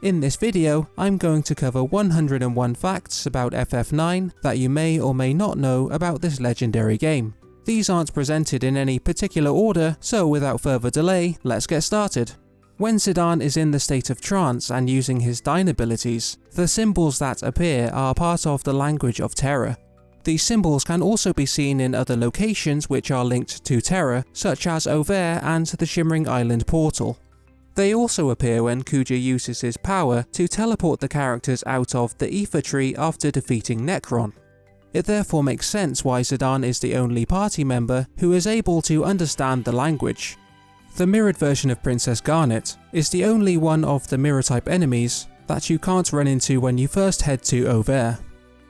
In this video, I'm going to cover 101 facts about FF9 that you may or may not know about this legendary game. These aren't presented in any particular order, so without further delay, let's get started. When Zidane is in the state of trance and using his Dyne abilities, the symbols that appear are part of the language of terror. These symbols can also be seen in other locations which are linked to terror, such as Auvert and the Shimmering Island portal. They also appear when Kuja uses his power to teleport the characters out of the Iifa Tree after defeating Necron. It therefore makes sense why Zidane is the only party member who is able to understand the language. The mirrored version of Princess Garnet is the only one of the mirror-type enemies that you can't run into when you first head to Auvert.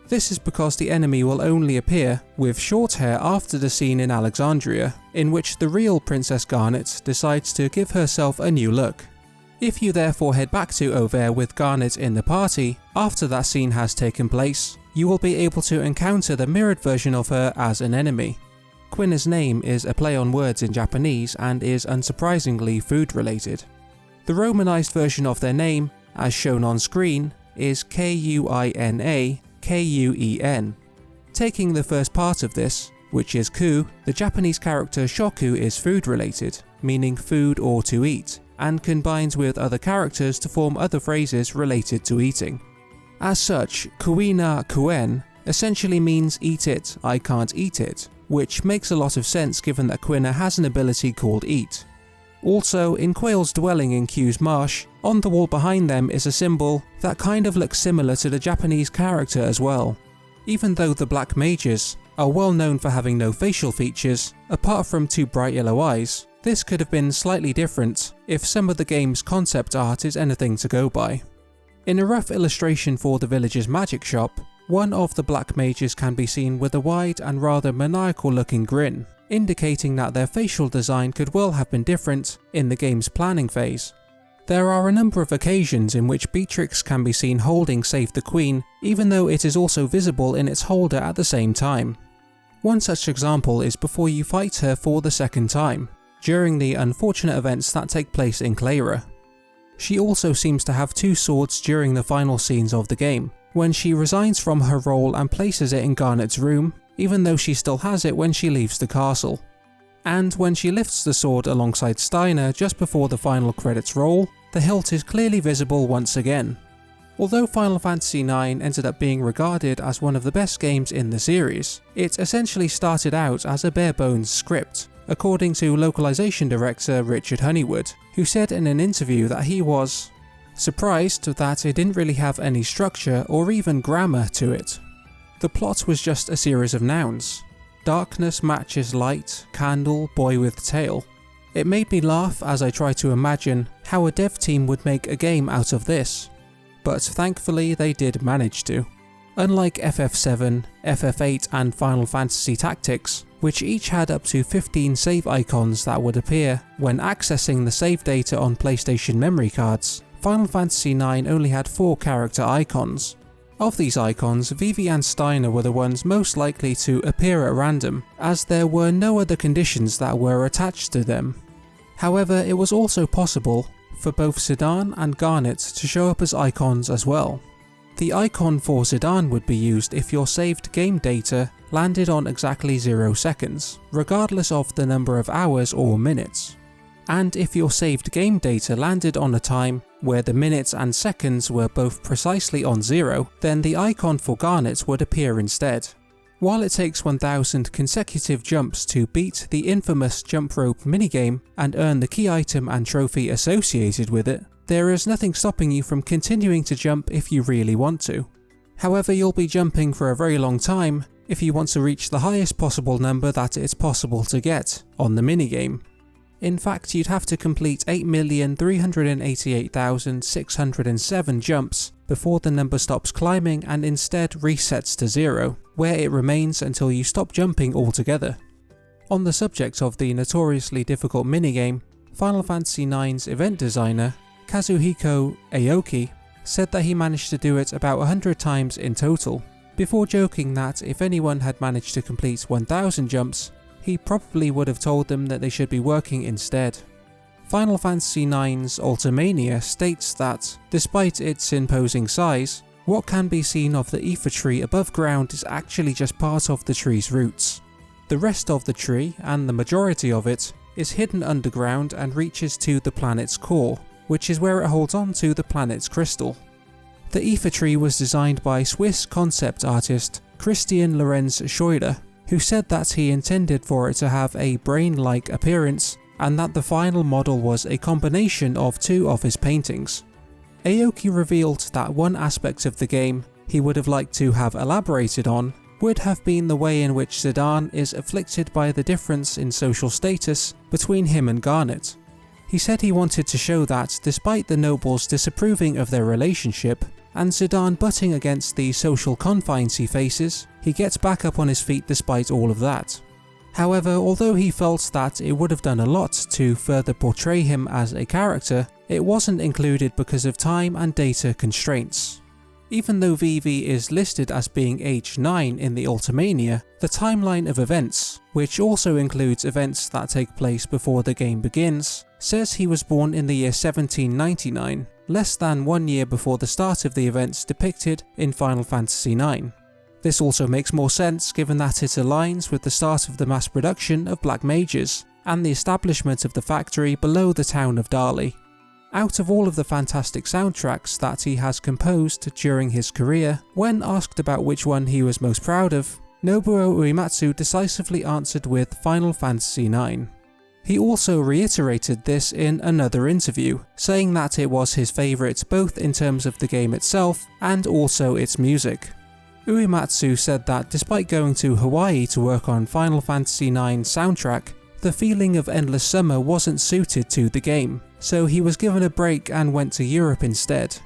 This is because the enemy will only appear with short hair after the scene in Alexandria, in which the real Princess Garnet decides to give herself a new look. If you therefore head back to Auvert with Garnet in the party, after that scene has taken place, you will be able to encounter the mirrored version of her as an enemy. Quina's name is a play on words in Japanese and is unsurprisingly food related. The romanized version of their name, as shown on screen, is Kuina Kun. Taking the first part of this, which is ku, the Japanese character shoku is food related, meaning food or to eat, and combines with other characters to form other phrases related to eating. As such, Kuina Kun essentially means eat it, I can't eat it, which makes a lot of sense given that Quina has an ability called eat. Also, in Quail's dwelling in Q's marsh, on the wall behind them is a symbol that kind of looks similar to the Japanese character as well. Even though the Black Mages are well known for having no facial features, apart from two bright yellow eyes, this could have been slightly different if some of the game's concept art is anything to go by. In a rough illustration for the village's magic shop, one of the Black Mages can be seen with a wide and rather maniacal looking grin, indicating that their facial design could well have been different in the game's planning phase. There are a number of occasions in which Beatrix can be seen holding Save the Queen, even though it is also visible in its holder at the same time. One such example is before you fight her for the second time, during the unfortunate events that take place in Clara. She also seems to have two swords during the final scenes of the game, when she resigns from her role and places it in Garnet's room, even though she still has it when she leaves the castle. And when she lifts the sword alongside Steiner just before the final credits roll, the hilt is clearly visible once again. Although Final Fantasy IX ended up being regarded as one of the best games in the series, it essentially started out as a bare-bones script, according to Localization director Richard Honeywood, who said in an interview that he was surprised that it didn't really have any structure or even grammar to it. The plot was just a series of nouns. Darkness matches light, candle, boy with tail. It made me laugh as I tried to imagine how a dev team would make a game out of this. But thankfully they did manage to. Unlike FF7, FF8 and Final Fantasy Tactics, which each had up to 15 save icons that would appear when accessing the save data on PlayStation memory cards, Final Fantasy IX only had 4 character icons. Of these icons, Vivi and Steiner were the ones most likely to appear at random, as there were no other conditions that were attached to them. However, it was also possible for both Zidane and Garnet to show up as icons as well. The icon for Zidane would be used if your saved game data landed on exactly 0 seconds, regardless of the number of hours or minutes. And if your saved game data landed on a time where the minutes and seconds were both precisely on 0, then the icon for Garnet would appear instead. While it takes 1000 consecutive jumps to beat the infamous jump rope minigame and earn the key item and trophy associated with it, there is nothing stopping you from continuing to jump if you really want to. However, you'll be jumping for a very long time if you want to reach the highest possible number that it's possible to get on the minigame. In fact, you'd have to complete 8,388,607 jumps before the number stops climbing and instead resets to 0, where it remains until you stop jumping altogether. On the subject of the notoriously difficult minigame, Final Fantasy IX's event designer, Kazuhiko Aoki, said that he managed to do it about 100 times in total, before joking that if anyone had managed to complete 1000 jumps, he probably would have told them that they should be working instead. Final Fantasy IX's Ultimania states that, despite its imposing size, what can be seen of the Iifa Tree above ground is actually just part of the tree's roots. The rest of the tree, and the majority of it, is hidden underground and reaches to the planet's core, which is where it holds on to the planet's crystal. The Iifa Tree was designed by Swiss concept artist Christian Lorenz Scheuder, who said that he intended for it to have a brain-like appearance and that the final model was a combination of two of his paintings. Aoki revealed that one aspect of the game he would have liked to have elaborated on would have been the way in which Zidane is afflicted by the difference in social status between him and Garnet. He said he wanted to show that despite the nobles disapproving of their relationship, and Zidane butting against the social confines he faces, he gets back up on his feet despite all of that. However, although he felt that it would have done a lot to further portray him as a character, it wasn't included because of time and data constraints. Even though Vivi is listed as being age 9 in the Ultimania, the timeline of events, which also includes events that take place before the game begins, says he was born in the year 1799, less than 1 year before the start of the events depicted in Final Fantasy IX. This also makes more sense given that it aligns with the start of the mass production of black mages, and the establishment of the factory below the town of Dali. Out of all of the fantastic soundtracks that he has composed during his career, when asked about which one he was most proud of, Nobuo Uematsu decisively answered with Final Fantasy IX. He also reiterated this in another interview, saying that it was his favourite both in terms of the game itself and also its music. Uematsu said that despite going to Hawaii to work on Final Fantasy IX's soundtrack, the feeling of endless summer wasn't suited to the game, so he was given a break and went to Europe instead.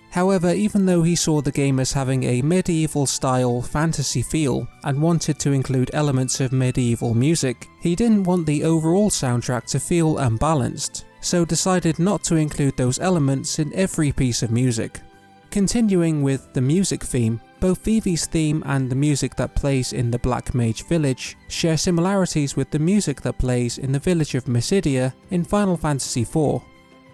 However, even though he saw the game as having a medieval-style fantasy feel and wanted to include elements of medieval music, he didn't want the overall soundtrack to feel unbalanced, so decided not to include those elements in every piece of music. Continuing with the music theme, both Vivi's theme and the music that plays in the Black Mage Village share similarities with the music that plays in the village of Mysidia in Final Fantasy IV.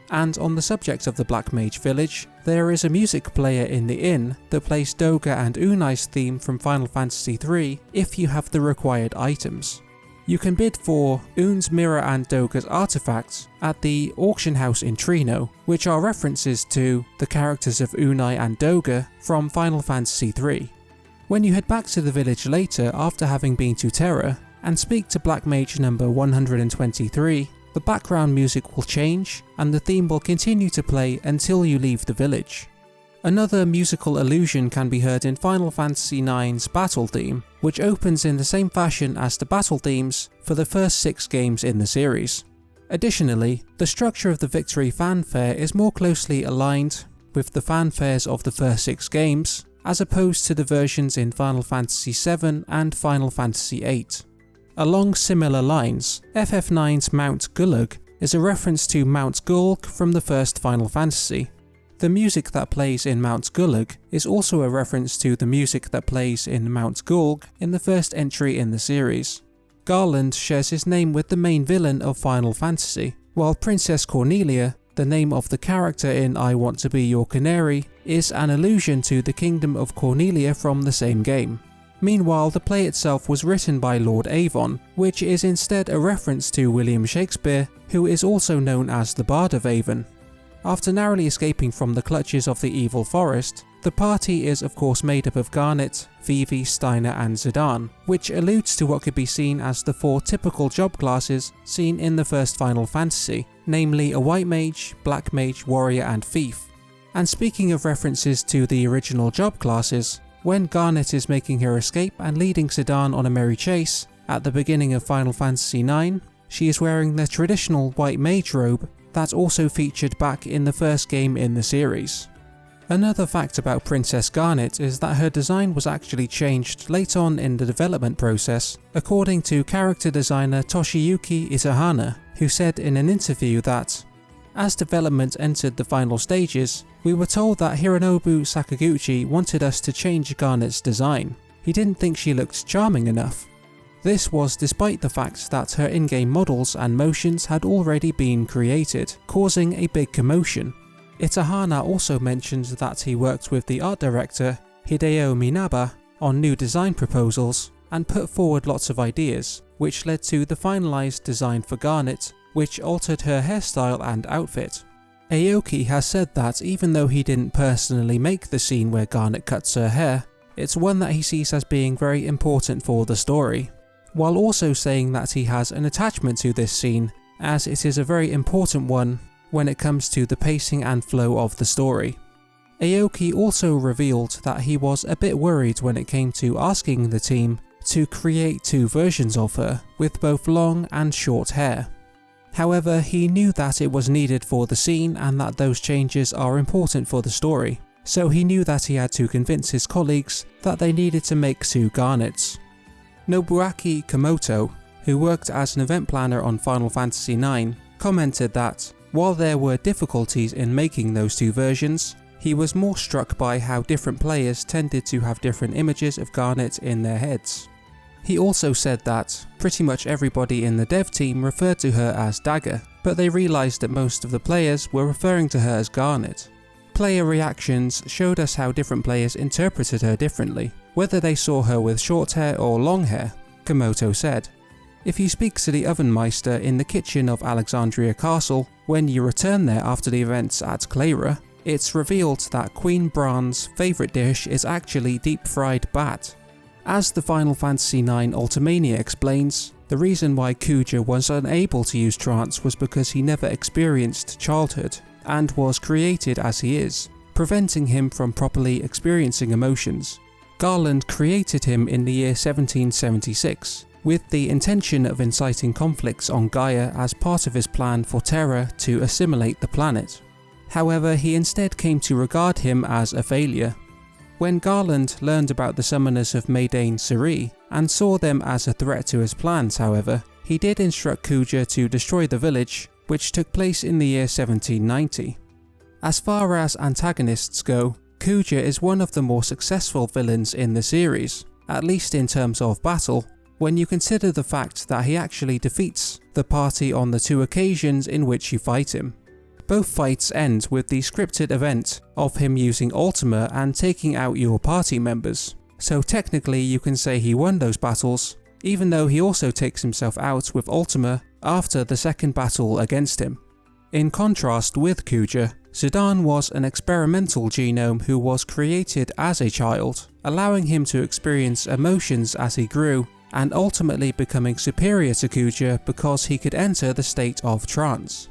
And on the subject of the Black Mage Village, there is a music player in the inn that plays Doga and Unai's theme from Final Fantasy III if you have the required items. You can bid for Un's mirror and Doga's artifacts at the auction house in Trino, which are references to the characters of Unai and Doga from Final Fantasy III. When you head back to the village later after having been to Terra, and speak to Black Mage number 123, the background music will change and the theme will continue to play until you leave the village. Another musical allusion can be heard in Final Fantasy IX's battle theme, which opens in the same fashion as the battle themes for the first 6 games in the series. Additionally, the structure of the victory fanfare is more closely aligned with the fanfares of the first 6 games, as opposed to the versions in Final Fantasy VII and Final Fantasy VIII. Along similar lines, FF9's Mount Gulag is a reference to Mount Gulg from the first Final Fantasy. The music that plays in Mount Gulag is also a reference to the music that plays in Mount Gulg in the first entry in the series. Garland shares his name with the main villain of Final Fantasy, while Princess Cornelia, the name of the character in I Want to Be Your Canary, is an allusion to the Kingdom of Cornelia from the same game. Meanwhile, the play itself was written by Lord Avon, which is instead a reference to William Shakespeare, who is also known as the Bard of Avon. After narrowly escaping from the clutches of the evil forest, the party is of course made up of Garnet, Vivi, Steiner and Zidane, which alludes to what could be seen as the 4 typical job classes seen in the first Final Fantasy, namely a white mage, black mage, warrior and thief. And speaking of references to the original job classes, when Garnet is making her escape and leading Zidane on a merry chase, at the beginning of Final Fantasy IX, she is wearing the traditional white mage robe that also featured back in the first game in the series. Another fact about Princess Garnet is that her design was actually changed late on in the development process, according to character designer Toshiyuki Itahana, who said in an interview that, "As development entered the final stages, we were told that Hironobu Sakaguchi wanted us to change Garnet's design. He didn't think she looked charming enough. This was despite the fact that her in-game models and motions had already been created, causing a big commotion. Itahana also mentioned that he worked with the art director, Hideo Minaba, on new design proposals and put forward lots of ideas, which led to the finalized design for Garnet, which altered her hairstyle and outfit. Aoki has said that even though he didn't personally make the scene where Garnet cuts her hair, it's one that he sees as being very important for the story, while also saying that he has an attachment to this scene, as it is a very important one when it comes to the pacing and flow of the story. Aoki also revealed that he was a bit worried when it came to asking the team to create two versions of her, with both long and short hair. However, he knew that it was needed for the scene and that those changes are important for the story, so he knew that he had to convince his colleagues that they needed to make two Garnets. Nobuaki Komoto, who worked as an event planner on Final Fantasy IX, commented that, while there were difficulties in making those two versions, he was more struck by how different players tended to have different images of Garnet in their heads. He also said that pretty much everybody in the dev team referred to her as Dagger, but they realised that most of the players were referring to her as Garnet. Player reactions showed us how different players interpreted her differently, whether they saw her with short hair or long hair, Komoto said. If you speak to the Ovenmeister in the kitchen of Alexandria Castle, when you return there after the events at Clara, it's revealed that Queen Bran's favourite dish is actually deep-fried bat. As the Final Fantasy IX Ultimania explains, the reason why Kuja was unable to use trance was because he never experienced childhood, and was created as he is, preventing him from properly experiencing emotions. Garland created him in the year 1776, with the intention of inciting conflicts on Gaia as part of his plan for Terra to assimilate the planet. However, he instead came to regard him as a failure. When Garland learned about the summoners of Madain Suri and saw them as a threat to his plans, however, he did instruct Kuja to destroy the village, which took place in the year 1790. As far as antagonists go, Kuja is one of the more successful villains in the series, at least in terms of battle, when you consider the fact that he actually defeats the party on the two occasions in which you fight him. Both fights end with the scripted event of him using Ultima and taking out your party members, so technically you can say he won those battles, even though he also takes himself out with Ultima after the second battle against him. In contrast with Kuja, Zidane was an experimental genome who was created as a child, allowing him to experience emotions as he grew, and ultimately becoming superior to Kuja because he could enter the state of trance.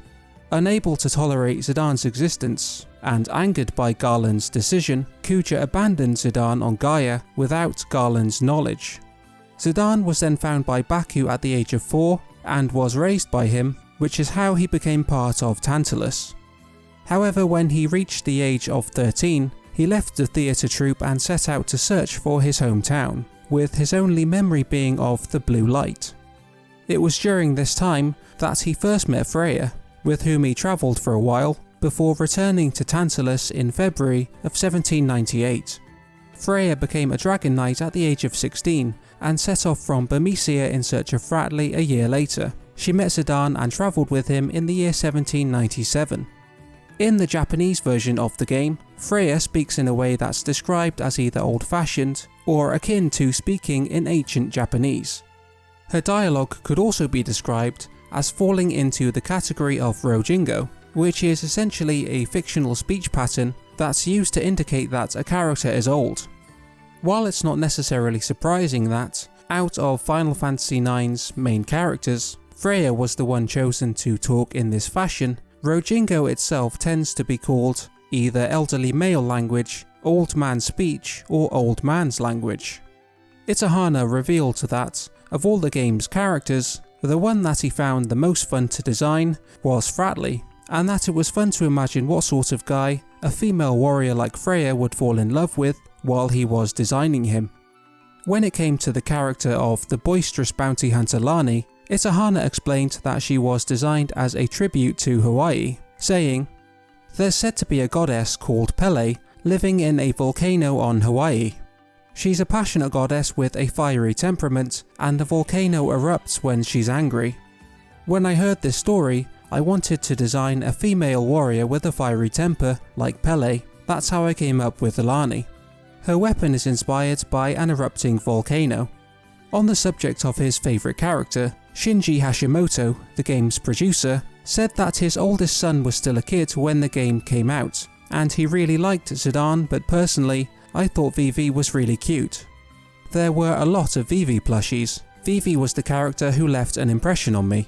Unable to tolerate Zidane's existence, and angered by Garland's decision, Kuja abandoned Zidane on Gaia without Garland's knowledge. Zidane was then found by Baku at the age of 4, and was raised by him, which is how he became part of Tantalus. However, when he reached the age of 13, he left the theatre troupe and set out to search for his hometown, with his only memory being of the blue light. It was during this time that he first met Freya, with whom he travelled for a while, before returning to Tantalus in February of 1798. Freya became a Dragon Knight at the age of 16, and set off from Bermesia in search of Fratley a year later. She met Zidane and travelled with him in the year 1797. In the Japanese version of the game, Freya speaks in a way that's described as either old-fashioned or akin to speaking in ancient Japanese. Her dialogue could also be described as falling into the category of Rojingo, which is essentially a fictional speech pattern that's used to indicate that a character is old. While it's not necessarily surprising that, out of Final Fantasy IX's main characters, Freya was the one chosen to talk in this fashion, Rojingo itself tends to be called either elderly male language, old man speech, or old man's language. Itahana revealed that, of all the game's characters, the one that he found the most fun to design was Fratley, and that it was fun to imagine what sort of guy a female warrior like Freya would fall in love with while he was designing him. When it came to the character of the boisterous bounty hunter Lani, Itahana explained that she was designed as a tribute to Hawaii, saying, "There's said to be a goddess called Pele living in a volcano on Hawaii. She's a passionate goddess with a fiery temperament, and a volcano erupts when she's angry. When I heard this story, I wanted to design a female warrior with a fiery temper, like Pele. That's how I came up with Lani. Her weapon is inspired by an erupting volcano. On the subject of his favourite character, Shinji Hashimoto, the game's producer, said that his oldest son was still a kid when the game came out, and he really liked Zidane, but personally, I thought Vivi was really cute. There were a lot of Vivi plushies. Vivi was the character who left an impression on me.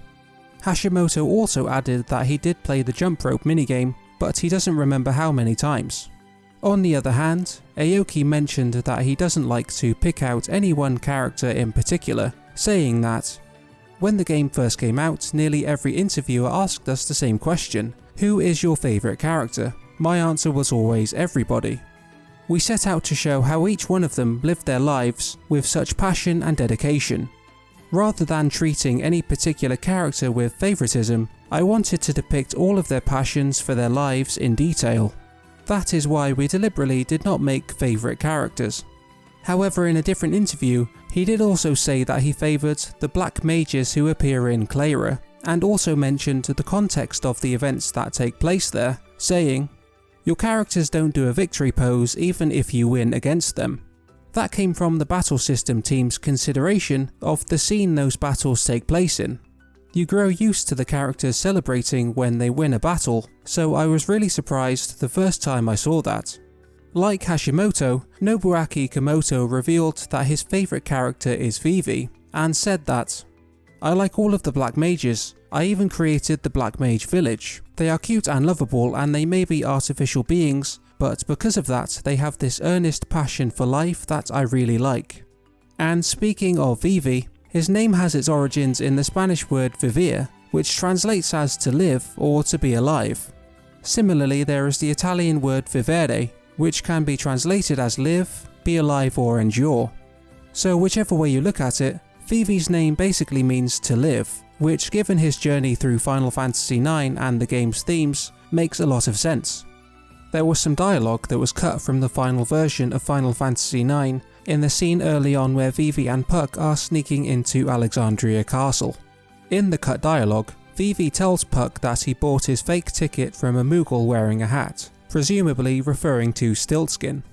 Hashimoto also added that he did play the jump rope minigame, but he doesn't remember how many times. On the other hand, Aoki mentioned that he doesn't like to pick out any one character in particular, saying that, "When the game first came out, nearly every interviewer asked us the same question, who is your favourite character? My answer was always everybody. We set out to show how each one of them lived their lives with such passion and dedication. Rather than treating any particular character with favouritism, I wanted to depict all of their passions for their lives in detail. That is why we deliberately did not make favourite characters." However, in a different interview, he did also say that he favoured the black mages who appear in Clara, and also mentioned the context of the events that take place there, saying, "Your characters don't do a victory pose even if you win against them." That came from the battle system team's consideration of the scene those battles take place in. You grow used to the characters celebrating when they win a battle, so I was really surprised the first time I saw that. Like Hashimoto, Nobuaki Komoto revealed that his favourite character is Vivi, and said that, "I like all of the black mages. I even created the black mage village. They are cute and lovable, and they may be artificial beings, but because of that they have this earnest passion for life that I really like." And speaking of Vivi, his name has its origins in the Spanish word vivir, which translates as to live or to be alive. Similarly, there is the Italian word vivere, which can be translated as live, be alive or endure. So whichever way you look at it, Vivi's name basically means to live, which given his journey through Final Fantasy IX and the game's themes, makes a lot of sense. There was some dialogue that was cut from the final version of Final Fantasy IX in the scene early on where Vivi and Puck are sneaking into Alexandria Castle. In the cut dialogue, Vivi tells Puck that he bought his fake ticket from a Moogle wearing a hat, presumably referring to Stiltskin.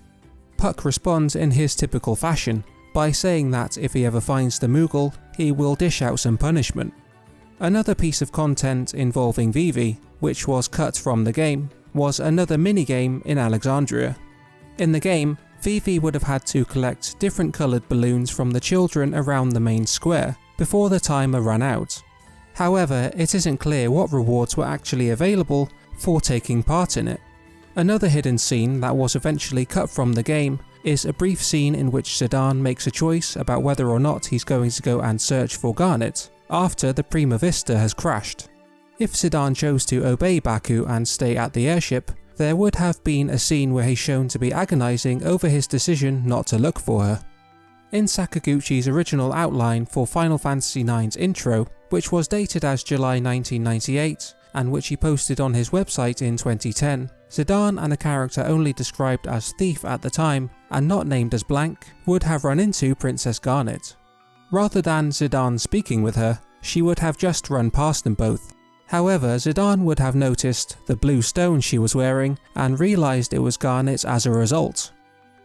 Puck responds in his typical fashion, by saying that if he ever finds the Moogle, he will dish out some punishment. Another piece of content involving Vivi, which was cut from the game, was another minigame in Alexandria. In the game, Vivi would have had to collect different coloured balloons from the children around the main square before the timer ran out. However, it isn't clear what rewards were actually available for taking part in it. Another hidden scene that was eventually cut from the game is a brief scene in which Zidane makes a choice about whether or not he's going to go and search for Garnet after the Prima Vista has crashed. If Zidane chose to obey Baku and stay at the airship, there would have been a scene where he's shown to be agonising over his decision not to look for her. In Sakaguchi's original outline for Final Fantasy IX's intro, which was dated as July 1998, and which he posted on his website in 2010, Zidane and a character only described as Thief at the time, and not named as Blank, would have run into Princess Garnet. Rather than Zidane speaking with her, she would have just run past them both. However, Zidane would have noticed the blue stone she was wearing and realised it was Garnet as a result.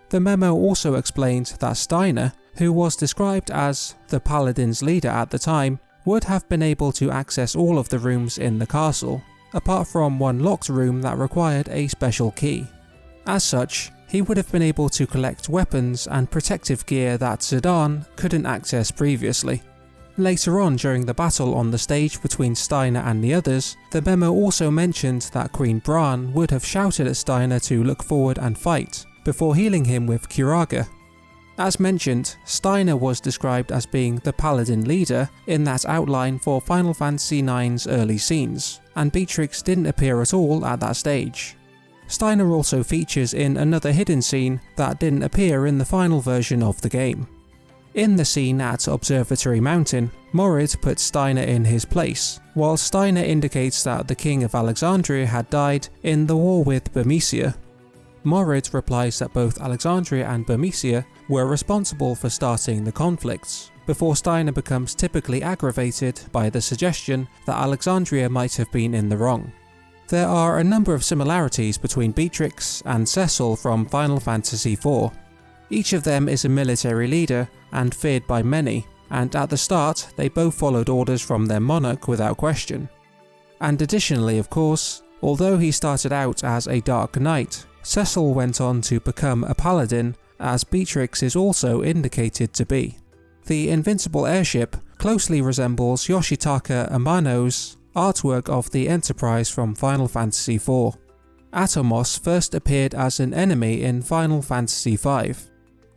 The memo also explained that Steiner, who was described as the Paladin's leader at the time, would have been able to access all of the rooms in the castle, apart from one locked room that required a special key. As such, he would have been able to collect weapons and protective gear that Zidane couldn't access previously. Later on during the battle on the stage between Steiner and the others, the memo also mentioned that Queen Bran would have shouted at Steiner to look forward and fight, before healing him with Curaga. As mentioned, Steiner was described as being the Paladin leader in that outline for Final Fantasy IX's early scenes, and Beatrix didn't appear at all at that stage. Steiner also features in another hidden scene that didn't appear in the final version of the game. In the scene at Observatory Mountain, Morid puts Steiner in his place, while Steiner indicates that the King of Alexandria had died in the war with Bermesia. Morid replies that both Alexandria and Bermesia were responsible for starting the conflicts, before Steiner becomes typically aggravated by the suggestion that Alexandria might have been in the wrong. There are a number of similarities between Beatrix and Cecil from Final Fantasy IV. Each of them is a military leader and feared by many, and at the start they both followed orders from their monarch without question. And additionally, of course, although he started out as a Dark Knight, Cecil went on to become a paladin, as Beatrix is also indicated to be. The invincible airship closely resembles Yoshitaka Amano's artwork of the Enterprise from Final Fantasy IV. Atomos first appeared as an enemy in Final Fantasy V.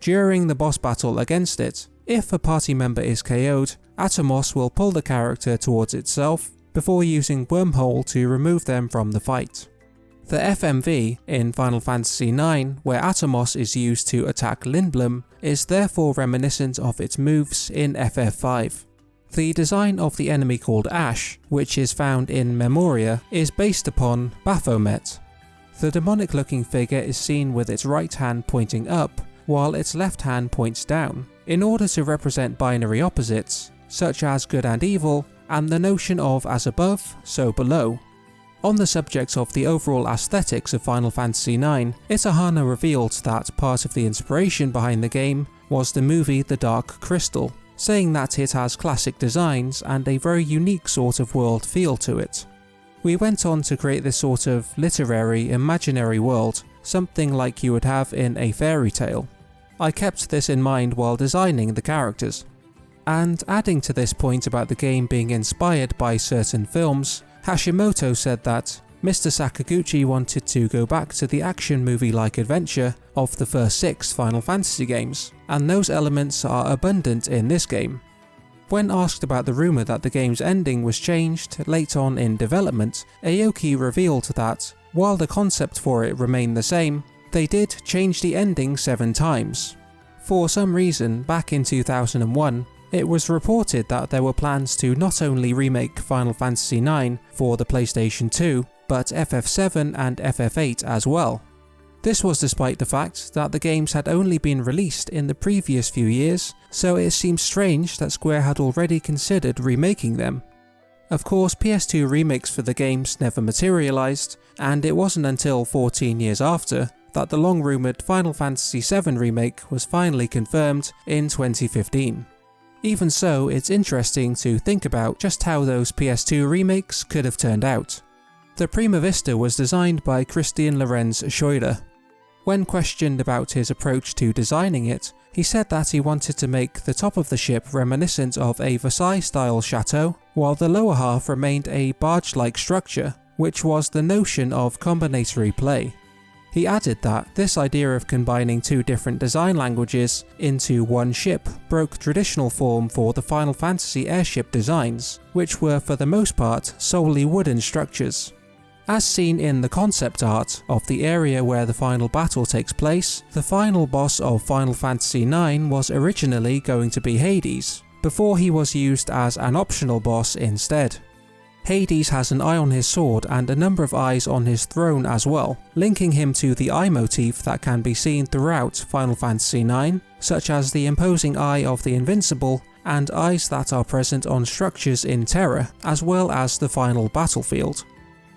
During the boss battle against it, if a party member is KO'd, Atomos will pull the character towards itself before using Wormhole to remove them from the fight. The FMV in Final Fantasy IX, where Atomos is used to attack Lindblum, is therefore reminiscent of its moves in FF5. The design of the enemy called Ash, which is found in Memoria, is based upon Baphomet. The demonic-looking figure is seen with its right hand pointing up, while its left hand points down, in order to represent binary opposites, such as good and evil, and the notion of as above, so below. On the subject of the overall aesthetics of Final Fantasy IX, Itahana revealed that part of the inspiration behind the game was the movie The Dark Crystal, saying that it has classic designs and a very unique sort of world feel to it. We went on to create this sort of literary, imaginary world, something like you would have in a fairy tale. I kept this in mind while designing the characters. And adding to this point about the game being inspired by certain films, Hashimoto said that Mr. Sakaguchi wanted to go back to the action movie-like adventure of the first 6 Final Fantasy games, and those elements are abundant in this game. When asked about the rumour that the game's ending was changed late on in development, Aoki revealed that, while the concept for it remained the same, they did change the ending 7 times. For some reason, back in 2001, it was reported that there were plans to not only remake Final Fantasy IX for the PlayStation 2, but FF7 and FF8 as well. This was despite the fact that the games had only been released in the previous few years, so it seems strange that Square had already considered remaking them. Of course, PS2 remakes for the games never materialised, and it wasn't until 14 years after that the long-rumoured Final Fantasy VII remake was finally confirmed in 2015. Even so, it's interesting to think about just how those PS2 remakes could have turned out. The Prima Vista was designed by Christian Lorenz Scheurer. When questioned about his approach to designing it, he said that he wanted to make the top of the ship reminiscent of a Versailles-style chateau, while the lower half remained a barge-like structure, which was the notion of combinatory play. He added that this idea of combining 2 different design languages into one ship broke traditional form for the Final Fantasy airship designs, which were for the most part solely wooden structures. As seen in the concept art of the area where the final battle takes place, the final boss of Final Fantasy IX was originally going to be Hades, before he was used as an optional boss instead. Hades has an eye on his sword and a number of eyes on his throne as well, linking him to the eye motif that can be seen throughout Final Fantasy IX, such as the imposing eye of the Invincible and eyes that are present on structures in Terra, as well as the final battlefield.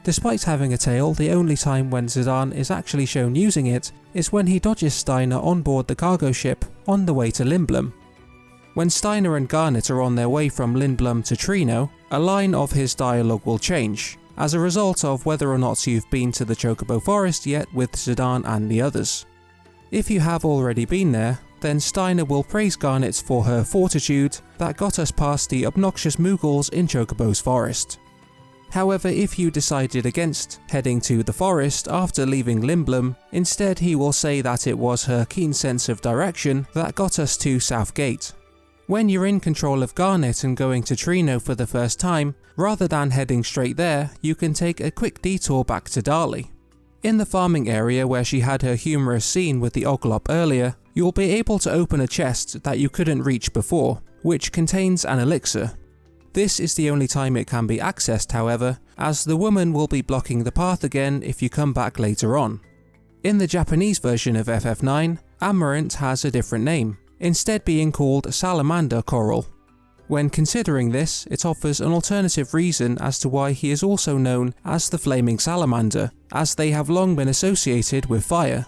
Despite having a tail, the only time when Zidane is actually shown using it is when he dodges Steiner on board the cargo ship on the way to Lindblum. When Steiner and Garnet are on their way from Lindblum to Trino, a line of his dialogue will change, as a result of whether or not you've been to the Chocobo Forest yet with Zidane and the others. If you have already been there, then Steiner will praise Garnet for her fortitude that got us past the obnoxious Moogles in Chocobo's Forest. However, if you decided against heading to the forest after leaving Lindblum, instead he will say that it was her keen sense of direction that got us to South Gate. When you're in control of Garnet and going to Trino for the first time, rather than heading straight there, you can take a quick detour back to Dali. In the farming area where she had her humorous scene with the Oglop earlier, you'll be able to open a chest that you couldn't reach before, which contains an elixir. This is the only time it can be accessed, however, as the woman will be blocking the path again if you come back later on. In the Japanese version of FF9, Amarant has a different name, instead being called Salamander Coral. When considering this, it offers an alternative reason as to why he is also known as the Flaming Salamander, as they have long been associated with fire.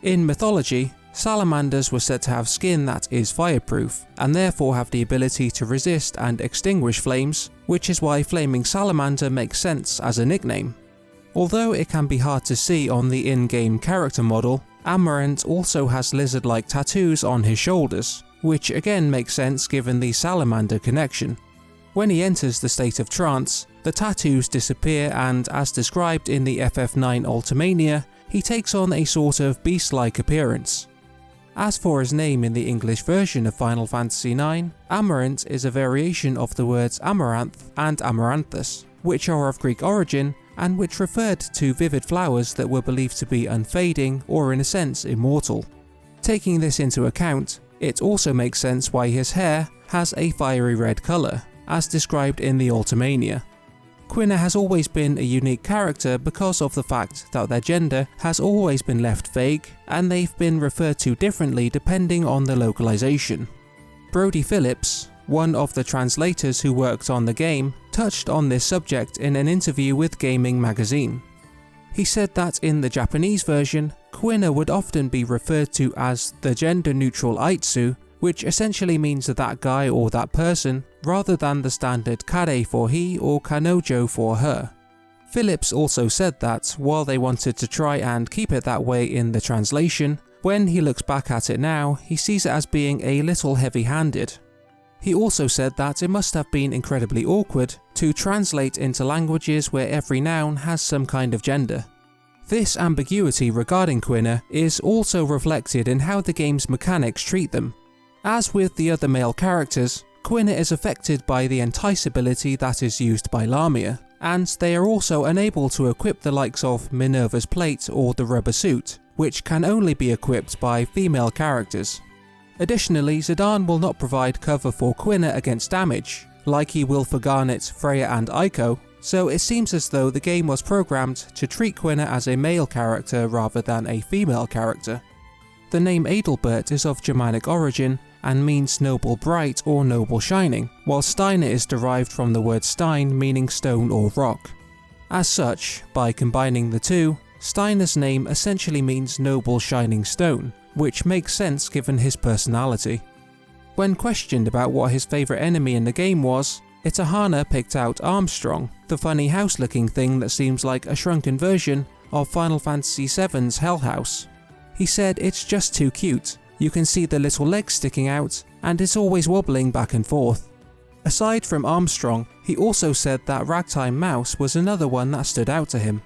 In mythology, salamanders were said to have skin that is fireproof, and therefore have the ability to resist and extinguish flames, which is why Flaming Salamander makes sense as a nickname. Although it can be hard to see on the in-game character model, Amarant also has lizard-like tattoos on his shoulders, which again makes sense given the salamander connection. When he enters the state of trance, the tattoos disappear and, as described in the FF9 Ultimania, he takes on a sort of beast-like appearance. As for his name in the English version of Final Fantasy IX, Amarant is a variation of the words amaranth and amaranthus, which are of Greek origin and which referred to vivid flowers that were believed to be unfading or in a sense immortal. Taking this into account, it also makes sense why his hair has a fiery red colour, as described in the Ultimania. Quina has always been a unique character because of the fact that their gender has always been left vague, and they've been referred to differently depending on the localization. Brody Phillips, one of the translators who worked on the game, touched on this subject in an interview with Gaming Magazine. He said that in the Japanese version, Quina would often be referred to as the gender-neutral Aitsu, which essentially means that guy or that person, rather than the standard kare for he or kanojo for her. Phillips also said that, while they wanted to try and keep it that way in the translation, when he looks back at it now, he sees it as being a little heavy-handed. He also said that it must have been incredibly awkward to translate into languages where every noun has some kind of gender. This ambiguity regarding Quina is also reflected in how the game's mechanics treat them. As with the other male characters, Quina is affected by the entice ability that is used by Lamia, and they are also unable to equip the likes of Minerva's plate or the rubber suit, which can only be equipped by female characters. Additionally, Zidane will not provide cover for Quina against damage, like he will for Garnet, Freya and Aiko, so it seems as though the game was programmed to treat Quina as a male character rather than a female character. The name Adalbert is of Germanic origin and means noble bright or noble shining, while Steiner is derived from the word stein meaning stone or rock. As such, by combining the two, Steiner's name essentially means noble shining stone, which makes sense given his personality. When questioned about what his favourite enemy in the game was, Itahana picked out Armstrong, the funny house-looking thing that seems like a shrunken version of Final Fantasy VII's Hell House. He said it's just too cute, you can see the little legs sticking out, and it's always wobbling back and forth. Aside from Armstrong, he also said that Ragtime Mouse was another one that stood out to him.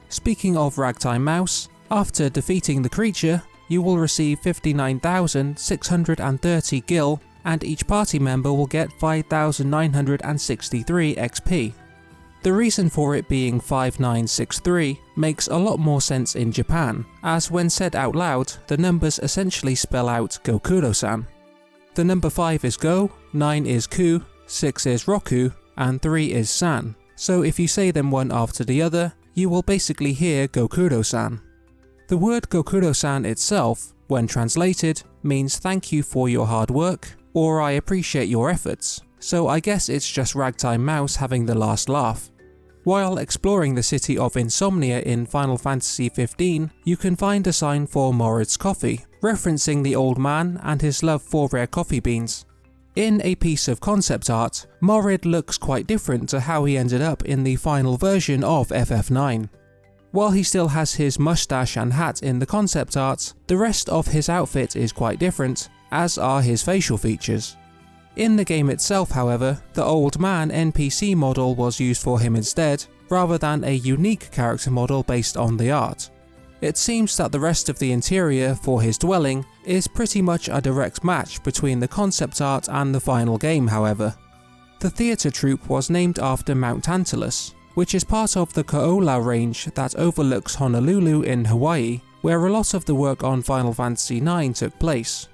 Speaking of Ragtime Mouse, after defeating the creature, you will receive 59,630 gil, and each party member will get 5,963 XP. The reason for it being 5963 makes a lot more sense in Japan, as when said out loud, the numbers essentially spell out Gokuro-san. The number 5 is Go, 9 is Ku, 6 is Roku, and 3 is San, so if you say them one after the other, you will basically hear Gokuro-san. The word Gokuro-san itself, when translated, means thank you for your hard work, or I appreciate your efforts, so I guess it's just Ragtime Mouse having the last laugh. While exploring the city of Insomnia in Final Fantasy XV, you can find a sign for Morid's Coffee, referencing the old man and his love for rare coffee beans. In a piece of concept art, Morid looks quite different to how he ended up in the final version of FF9. While he still has his mustache and hat in the concept art, the rest of his outfit is quite different, as are his facial features. In the game itself, however, the old man NPC model was used for him instead, rather than a unique character model based on the art. It seems that the rest of the interior for his dwelling is pretty much a direct match between the concept art and the final game, however. The theatre troupe was named after Mount Tantalus, which is part of the Ko'olau range that overlooks Honolulu in Hawaii, where a lot of the work on Final Fantasy IX took place.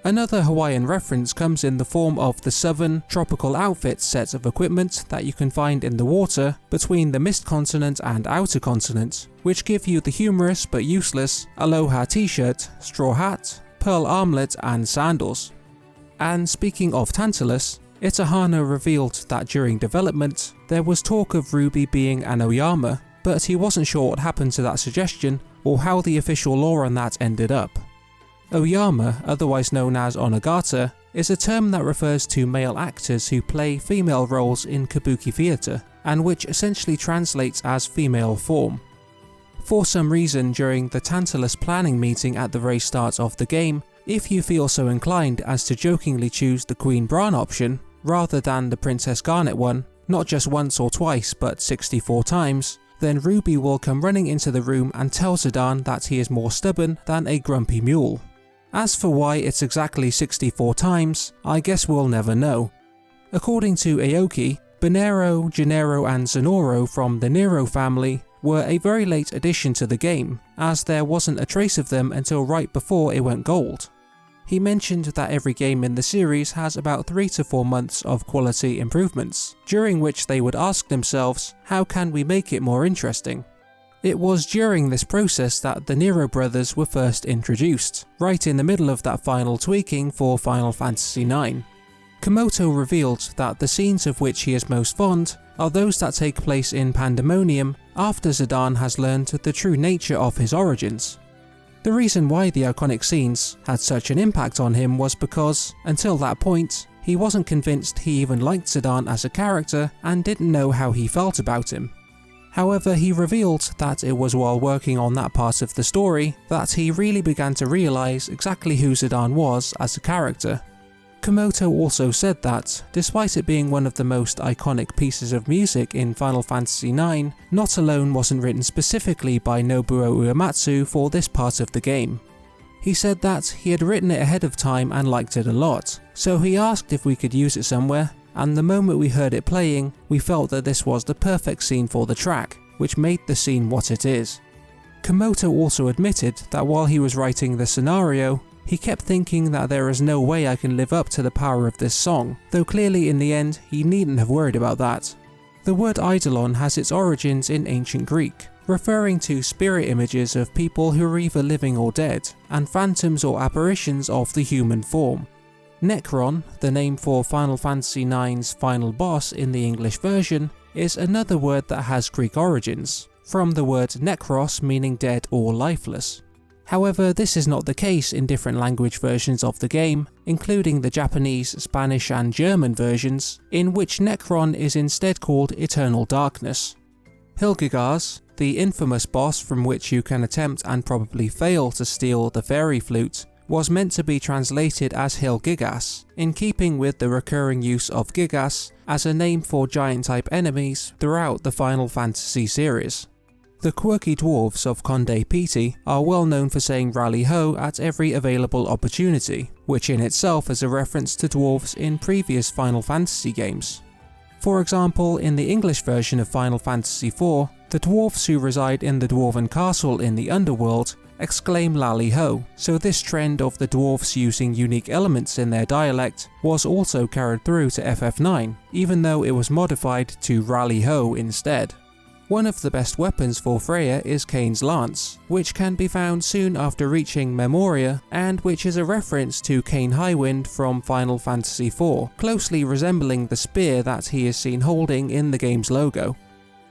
Another Hawaiian reference comes in the form of the Southern Tropical Outfit set of equipment that you can find in the water between the Mist Continent and Outer Continent, which give you the humorous but useless Aloha t-shirt, straw hat, pearl armlet and sandals. And speaking of Tantalus, Itahana revealed that during development, there was talk of Ruby being an Oyama, but he wasn't sure what happened to that suggestion or how the official lore on that ended up. Oyama, otherwise known as Onagata, is a term that refers to male actors who play female roles in kabuki theatre, and which essentially translates as female form. For some reason during the Tantalus planning meeting at the very start of the game, if you feel so inclined as to jokingly choose the Queen Bran option, rather than the Princess Garnet one, not just once or twice but 64 times, then Ruby will come running into the room and tell Zidane that he is more stubborn than a grumpy mule. As for why it's exactly 64 times, I guess we'll never know. According to Aoki, Bonero, Gennaro and Zenoro from the Nero family were a very late addition to the game, as there wasn't a trace of them until right before it went gold. He mentioned that every game in the series has about 3 to 4 months of quality improvements, during which they would ask themselves, how can we make it more interesting? It was during this process that the Nero brothers were first introduced, right in the middle of that final tweaking for Final Fantasy IX. Komoto revealed that the scenes of which he is most fond are those that take place in Pandemonium after Zidane has learned the true nature of his origins. The reason why the iconic scenes had such an impact on him was because, until that point, he wasn't convinced he even liked Zidane as a character and didn't know how he felt about him. However, he revealed that it was while working on that part of the story that he really began to realise exactly who Zidane was as a character. Komoto also said that, despite it being one of the most iconic pieces of music in Final Fantasy IX, Not Alone wasn't written specifically by Nobuo Uematsu for this part of the game. He said that he had written it ahead of time and liked it a lot, so he asked if we could use it somewhere, and the moment we heard it playing, we felt that this was the perfect scene for the track, which made the scene what it is. Komoto also admitted that while he was writing the scenario, he kept thinking that there is no way I can live up to the power of this song, though clearly in the end he needn't have worried about that. The word eidolon has its origins in ancient Greek, referring to spirit images of people who are either living or dead, and phantoms or apparitions of the human form. Necron, the name for Final Fantasy IX's final boss in the English version, is another word that has Greek origins, from the word nekros meaning dead or lifeless. However, this is not the case in different language versions of the game, including the Japanese, Spanish and German versions, in which Necron is instead called Eternal Darkness. Hilgigars, the infamous boss from which you can attempt and probably fail to steal the fairy flute, was meant to be translated as Hilgigas, in keeping with the recurring use of Gigas as a name for giant-type enemies throughout the Final Fantasy series. The quirky dwarves of Conde Piti are well known for saying Rally Ho at every available opportunity, which in itself is a reference to dwarves in previous Final Fantasy games. For example, in the English version of Final Fantasy IV, the dwarves who reside in the dwarven castle in the underworld exclaim Lally Ho, so this trend of the dwarves using unique elements in their dialect was also carried through to FF9, even though it was modified to Rally Ho instead. One of the best weapons for Freya is Kain's lance, which can be found soon after reaching Memoria, and which is a reference to Kain Highwind from Final Fantasy IV, closely resembling the spear that he is seen holding in the game's logo.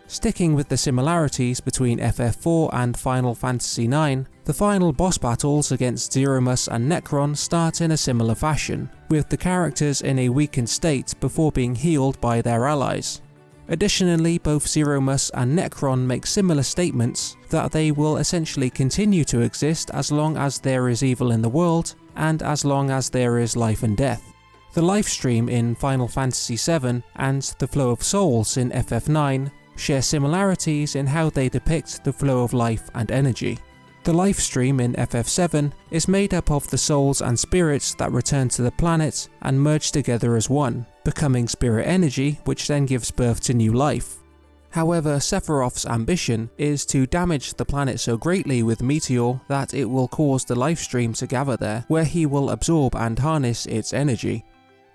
Sticking with the similarities between FF4 and Final Fantasy IX, the final boss battles against Zeromus and Necron start in a similar fashion, with the characters in a weakened state before being healed by their allies. Additionally, both Zeromus and Necron make similar statements that they will essentially continue to exist as long as there is evil in the world, and as long as there is life and death. The Lifestream in Final Fantasy VII and the Flow of Souls in FF9 share similarities in how they depict the flow of life and energy. The Lifestream in FF7 is made up of the souls and spirits that return to the planet and merge together as one, becoming spirit energy, which then gives birth to new life. However, Sephiroth's ambition is to damage the planet so greatly with Meteor that it will cause the Lifestream to gather there, where he will absorb and harness its energy.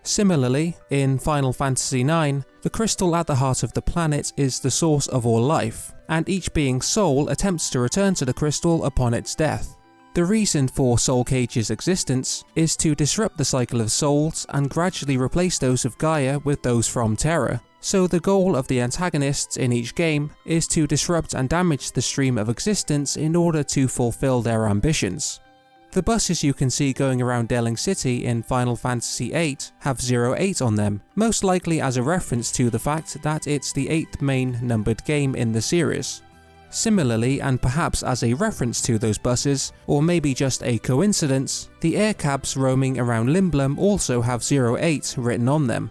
Similarly, in Final Fantasy IX, the crystal at the heart of the planet is the source of all life, and each being's soul attempts to return to the crystal upon its death. The reason for Soul Cage's existence is to disrupt the cycle of souls and gradually replace those of Gaia with those from Terra. So the goal of the antagonists in each game is to disrupt and damage the stream of existence in order to fulfill their ambitions. The buses you can see going around Deling City in Final Fantasy VIII have 08 on them, most likely as a reference to the fact that it's the 8th main numbered game in the series. Similarly, and perhaps as a reference to those buses, or maybe just a coincidence, the air cabs roaming around Limblum also have 08 written on them.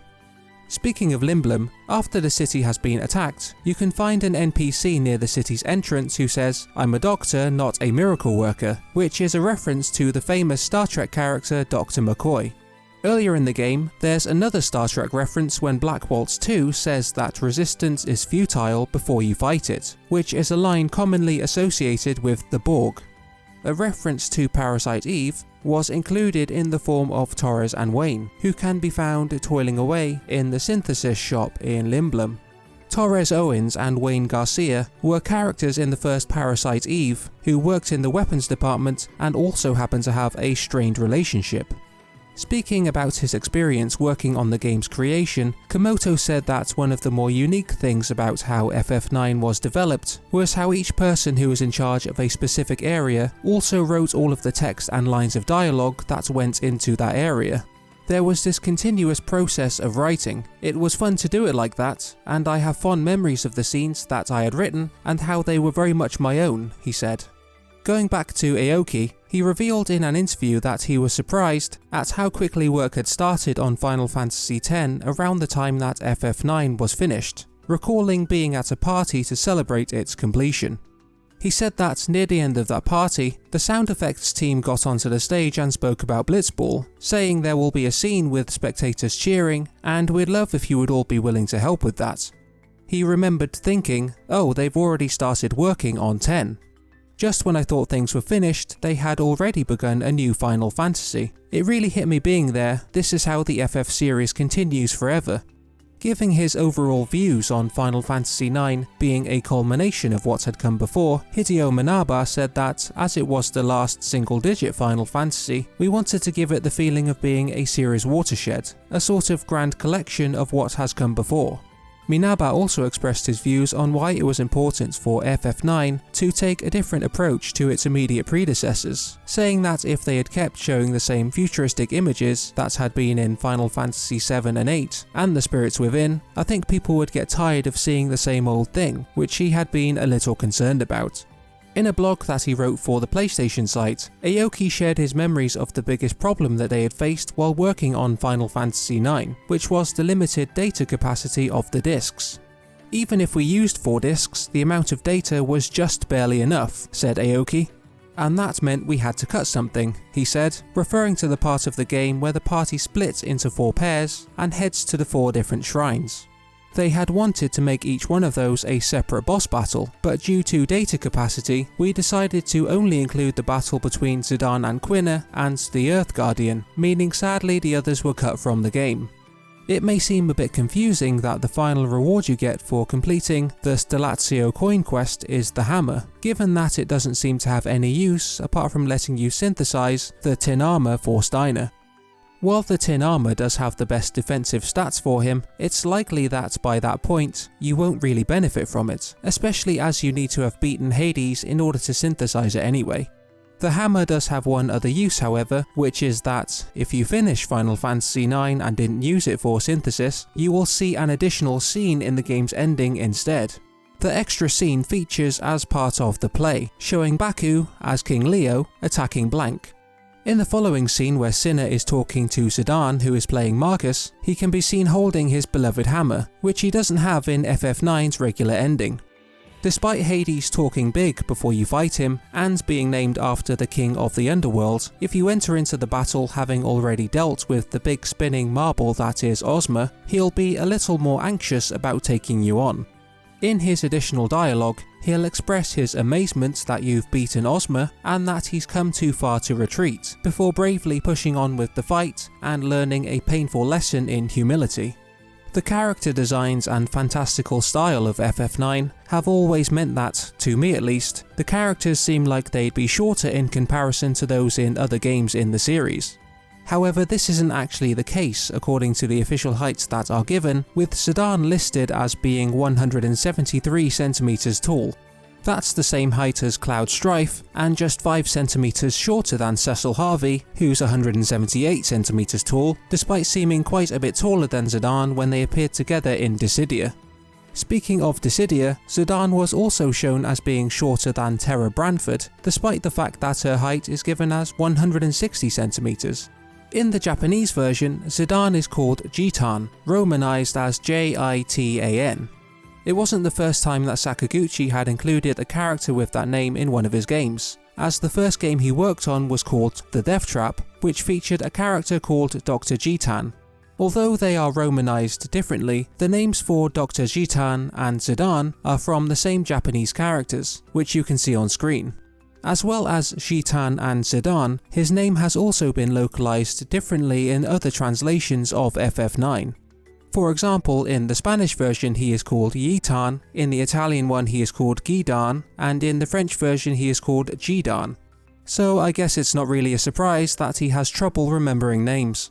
Speaking of Limblum, after the city has been attacked, you can find an NPC near the city's entrance who says, "I'm a doctor, not a miracle worker," which is a reference to the famous Star Trek character Dr. McCoy. Earlier in the game, there's another Star Trek reference when Black Waltz 2 says that resistance is futile before you fight it, which is a line commonly associated with the Borg. A reference to Parasite Eve was included in the form of Torres and Wayne, who can be found toiling away in the synthesis shop in Limblum. Torres Owens and Wayne Garcia were characters in the first Parasite Eve who worked in the weapons department and also happened to have a strained relationship. Speaking about his experience working on the game's creation, Komoto said that one of the more unique things about how FF9 was developed was how each person who was in charge of a specific area also wrote all of the text and lines of dialogue that went into that area. There was this continuous process of writing. It was fun to do it like that, and I have fond memories of the scenes that I had written and how they were very much my own, he said. Going back to Aoki, he revealed in an interview that he was surprised at how quickly work had started on Final Fantasy X around the time that FF9 was finished, recalling being at a party to celebrate its completion. He said that near the end of that party, the sound effects team got onto the stage and spoke about Blitzball, saying there will be a scene with spectators cheering, and we'd love if you would all be willing to help with that. He remembered thinking, oh, they've already started working on 10. Just when I thought things were finished, they had already begun a new Final Fantasy. It really hit me being there. This is how the FF series continues forever. Giving his overall views on Final Fantasy IX being a culmination of what had come before, Hideo Minaba said that, as it was the last single-digit Final Fantasy, we wanted to give it the feeling of being a series watershed, a sort of grand collection of what has come before. Minaba also expressed his views on why it was important for FF9 to take a different approach to its immediate predecessors, saying that if they had kept showing the same futuristic images that had been in Final Fantasy VII and VIII and The Spirits Within, I think people would get tired of seeing the same old thing, which he had been a little concerned about. In a blog that he wrote for the PlayStation site, Aoki shared his memories of the biggest problem that they had faced while working on Final Fantasy IX, which was the limited data capacity of the discs. Even if we used 4 discs, the amount of data was just barely enough, said Aoki. And that meant we had to cut something, he said, referring to the part of the game where the party splits into 4 pairs and heads to the 4 different shrines. They had wanted to make each one of those a separate boss battle, but due to data capacity, we decided to only include the battle between Zidane and Quina and the Earth Guardian, meaning sadly the others were cut from the game. It may seem a bit confusing that the final reward you get for completing the Stellatio coin quest is the hammer, given that it doesn't seem to have any use apart from letting you synthesize the tin armor for Steiner. While the tin armor does have the best defensive stats for him, it's likely that by that point, you won't really benefit from it, especially as you need to have beaten Hades in order to synthesize it anyway. The hammer does have one other use however, which is that, if you finish Final Fantasy IX and didn't use it for synthesis, you will see an additional scene in the game's ending instead. The extra scene features as part of the play, showing Baku, as King Leo, attacking Blank. In the following scene where Sinner is talking to Zidane, who is playing Marcus, he can be seen holding his beloved hammer, which he doesn't have in FF9's regular ending. Despite Hades talking big before you fight him, and being named after the king of the underworld, if you enter into the battle having already dealt with the big spinning marble that is Ozma, he'll be a little more anxious about taking you on. In his additional dialogue, he'll express his amazement that you've beaten Ozma and that he's come too far to retreat, before bravely pushing on with the fight and learning a painful lesson in humility. The character designs and fantastical style of FF9 have always meant that, to me at least, the characters seem like they'd be shorter in comparison to those in other games in the series. However, this isn't actually the case according to the official heights that are given, with Zidane listed as being 173 centimeters tall. That's the same height as Cloud Strife, and just 5 centimeters shorter than Cecil Harvey, who's 178 centimeters tall, despite seeming quite a bit taller than Zidane when they appeared together in Dissidia. Speaking of Dissidia, Zidane was also shown as being shorter than Terra Branford, despite the fact that her height is given as 160 centimeters. In the Japanese version, Zidane is called Jitan, romanized as Jitan. It wasn't the first time that Sakaguchi had included a character with that name in one of his games, as the first game he worked on was called The Death Trap, which featured a character called Dr. Jitan. Although they are romanized differently, the names for Dr. Jitan and Zidane are from the same Japanese characters, which you can see on screen. As well as Jitan and Zidane, his name has also been localized differently in other translations of FF9. For example, in the Spanish version he is called Yitan, in the Italian one he is called Guidan, and in the French version he is called Gidan. So I guess it's not really a surprise that he has trouble remembering names.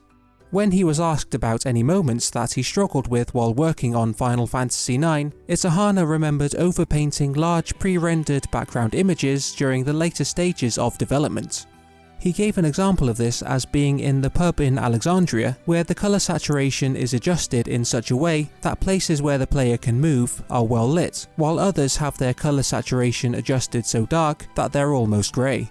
When he was asked about any moments that he struggled with while working on Final Fantasy IX, Itahana remembered overpainting large pre-rendered background images during the later stages of development. He gave an example of this as being in the pub in Alexandria, where the colour saturation is adjusted in such a way that places where the player can move are well lit, while others have their colour saturation adjusted so dark that they're almost grey.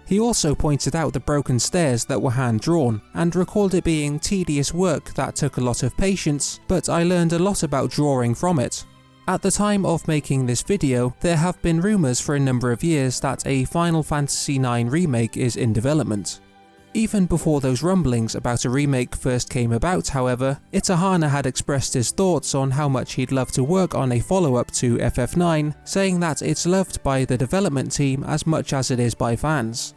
He also pointed out the broken stairs that were hand-drawn, and recalled it being tedious work that took a lot of patience, but I learned a lot about drawing from it. At the time of making this video, there have been rumours for a number of years that a Final Fantasy IX remake is in development. Even before those rumblings about a remake first came about, however, Itahana had expressed his thoughts on how much he'd love to work on a follow-up to FF9, saying that it's loved by the development team as much as it is by fans.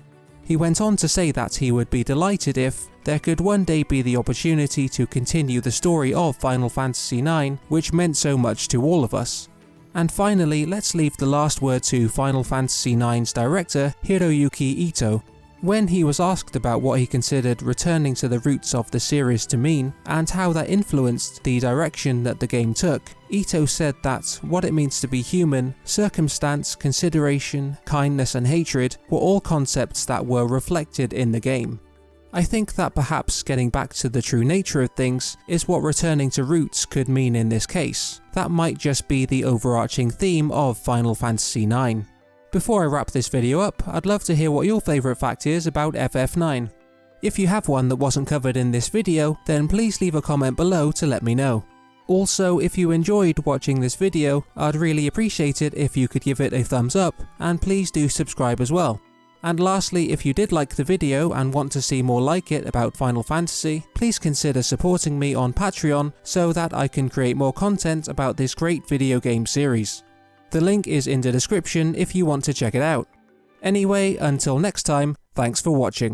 He went on to say that he would be delighted if there could one day be the opportunity to continue the story of Final Fantasy IX, which meant so much to all of us. And finally, let's leave the last word to Final Fantasy IX's director, Hiroyuki Ito. When he was asked about what he considered returning to the roots of the series to mean, and how that influenced the direction that the game took, Ito said that what it means to be human, circumstance, consideration, kindness and hatred were all concepts that were reflected in the game. I think that perhaps getting back to the true nature of things is what returning to roots could mean in this case. That might just be the overarching theme of Final Fantasy IX. Before I wrap this video up, I'd love to hear what your favourite fact is about FF9. If you have one that wasn't covered in this video, then please leave a comment below to let me know. Also, if you enjoyed watching this video, I'd really appreciate it if you could give it a thumbs up, and please do subscribe as well. And lastly, if you did like the video and want to see more like it about Final Fantasy, please consider supporting me on Patreon so that I can create more content about this great video game series. The link is in the description if you want to check it out. Anyway, until next time, thanks for watching.